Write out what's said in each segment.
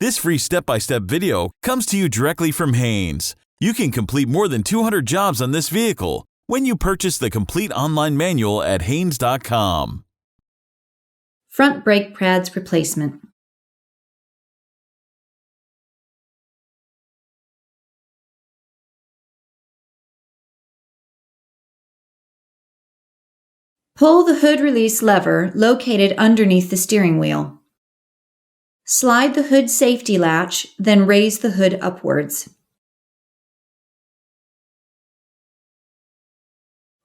This free step-by-step video comes to you directly from Haynes. You can complete more than 200 jobs on this vehicle when you purchase the complete online manual at Haynes.com. Front brake pads replacement. Pull the hood release lever located underneath the steering wheel. Slide the hood safety latch, then raise the hood upwards.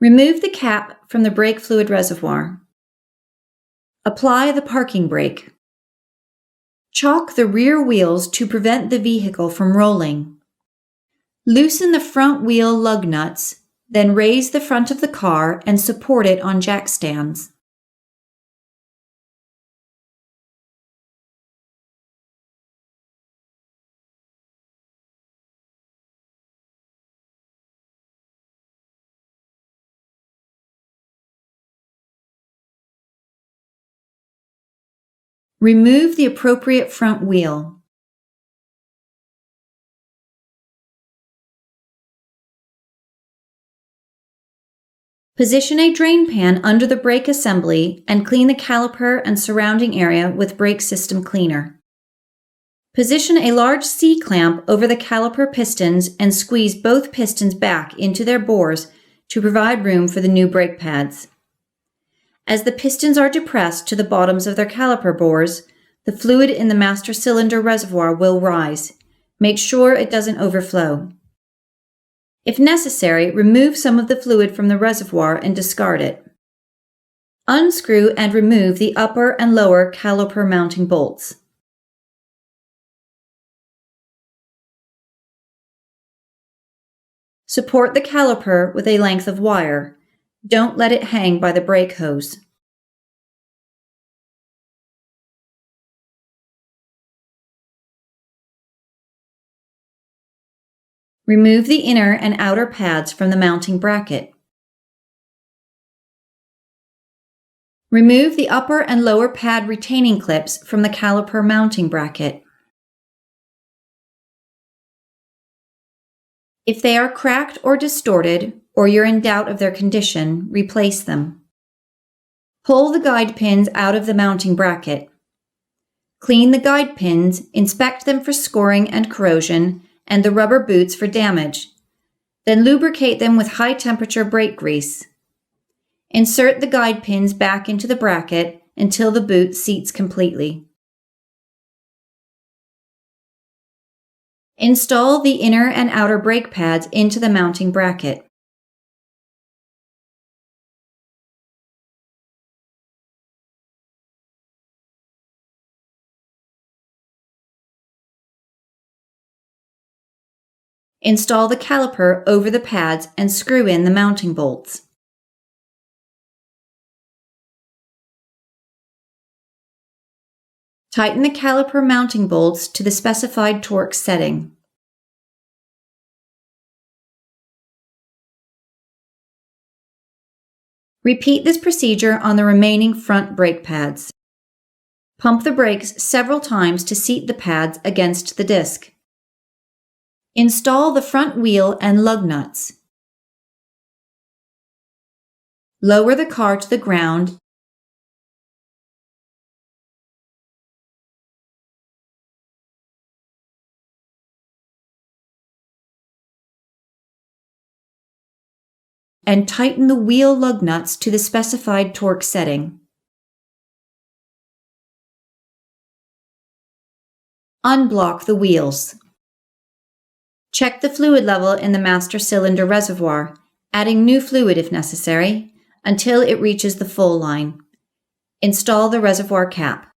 Remove the cap from the brake fluid reservoir. Apply the parking brake. Chock the rear wheels to prevent the vehicle from rolling. Loosen the front wheel lug nuts, then raise the front of the car and support it on jack stands. Remove the appropriate front wheel. Position a drain pan under the brake assembly and clean the caliper and surrounding area with brake system cleaner. Position a large C-clamp over the caliper pistons and squeeze both pistons back into their bores to provide room for the new brake pads. As the pistons are depressed to the bottoms of their caliper bores, the fluid in the master cylinder reservoir will rise. Make sure it doesn't overflow. If necessary, remove some of the fluid from the reservoir and discard it. Unscrew and remove the upper and lower caliper mounting bolts. Support the caliper with a length of wire. Don't let it hang by the brake hose. Remove the inner and outer pads from the mounting bracket. Remove the upper and lower pad retaining clips from the caliper mounting bracket. If they are cracked or distorted, or you're in doubt of their condition, replace them. Pull the guide pins out of the mounting bracket. Clean the guide pins, inspect them for scoring and corrosion, and the rubber boots for damage. Then lubricate them with high-temperature brake grease. Insert the guide pins back into the bracket until the boot seats completely. Install the inner and outer brake pads into the mounting bracket. Install the caliper over the pads and screw in the mounting bolts. Tighten the caliper mounting bolts to the specified torque setting. Repeat this procedure on the remaining front brake pads. Pump the brakes several times to seat the pads against the disc. Install the front wheel and lug nuts. Lower the car to the ground and tighten the wheel lug nuts to the specified torque setting. Unblock the wheels. Check the fluid level in the master cylinder reservoir, adding new fluid if necessary, until it reaches the full line. Install the reservoir cap.